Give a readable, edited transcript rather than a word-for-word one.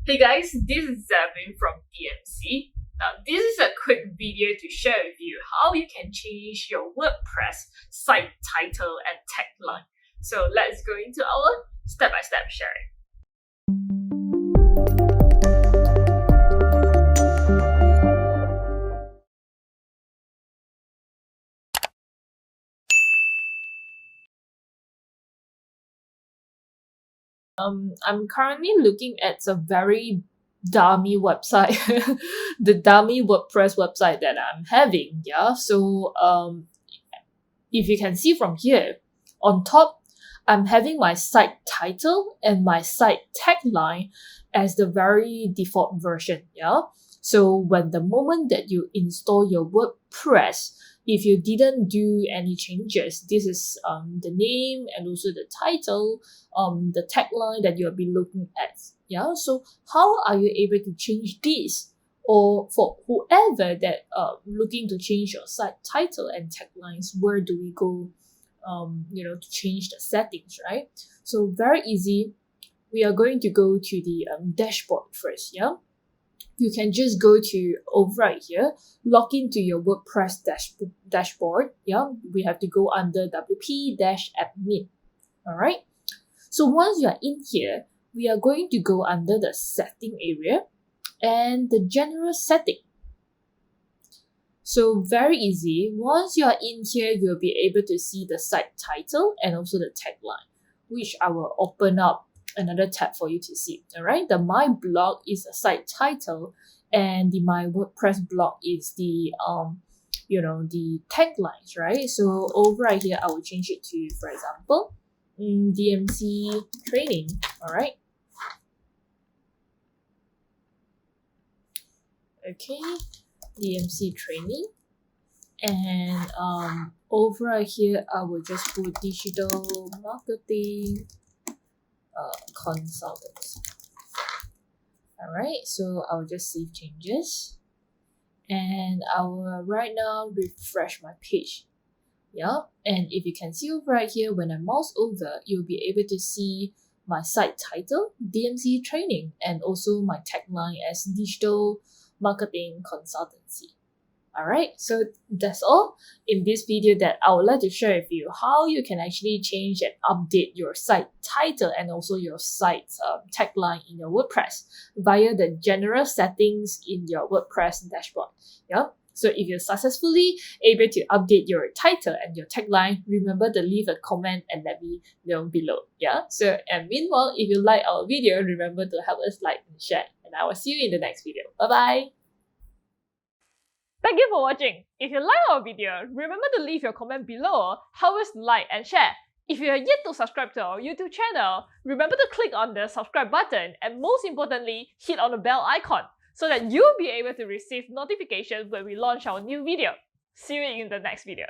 Hey guys, this is Zevin from DMC. Now, this is a quick video to share with you how you can change your WordPress site title and tagline. So let's go into our step-by-step sharing. I'm currently looking at a very dummy website, the dummy WordPress website that I'm having. Yeah, so if you can see from here, on top, I'm having my site title and my site tagline as the very default version. Yeah, so when the moment that you install your WordPress, if you didn't do any changes, this is the name and also the title, the tagline that you'll be looking at. Yeah, so how are you able to change this? Or for whoever that looking to change your site title and taglines, where do we go to change the settings, right? So very easy. We are going to go to the dashboard first. Yeah, you can just go to over right here, log into your WordPress dashboard. Yeah, we have to go under WP-admin. All right, so once you are in here, we are going to go under the setting area and the general setting. So very easy. Once you are in here, you'll be able to see the site title and also the tagline, which I will open up another tab for you to see. All right, the My Blog is a site title, and the My WordPress blog is the the taglines, right? So over right here, I will change it to, for example, DMC training. All right. Okay, DMC training, and over here I will just put digital marketing consultancy. All right, so I'll just save changes, and I will right now refresh my page. Yeah, and if you can see over right here, when I mouse over, you'll be able to see my site title, DMC training, and also my tagline as digital marketing consultancy. All right, so that's all in this video that I would like to share with you how you can actually change and update your site title and also your site tagline in your WordPress via the general settings in your WordPress dashboard. Yeah. So if you're successfully able to update your title and your tagline, remember to leave a comment and let me know below. Yeah. So and meanwhile, if you like our video, remember to help us like and share. And I will see you in the next video. Bye bye. Thank you for watching. If you like our video, remember to leave your comment below, help us like and share. If you are yet to subscribe to our YouTube channel, remember to click on the subscribe button and most importantly, hit on the bell icon so that you'll be able to receive notifications when we launch our new video. See you in the next video.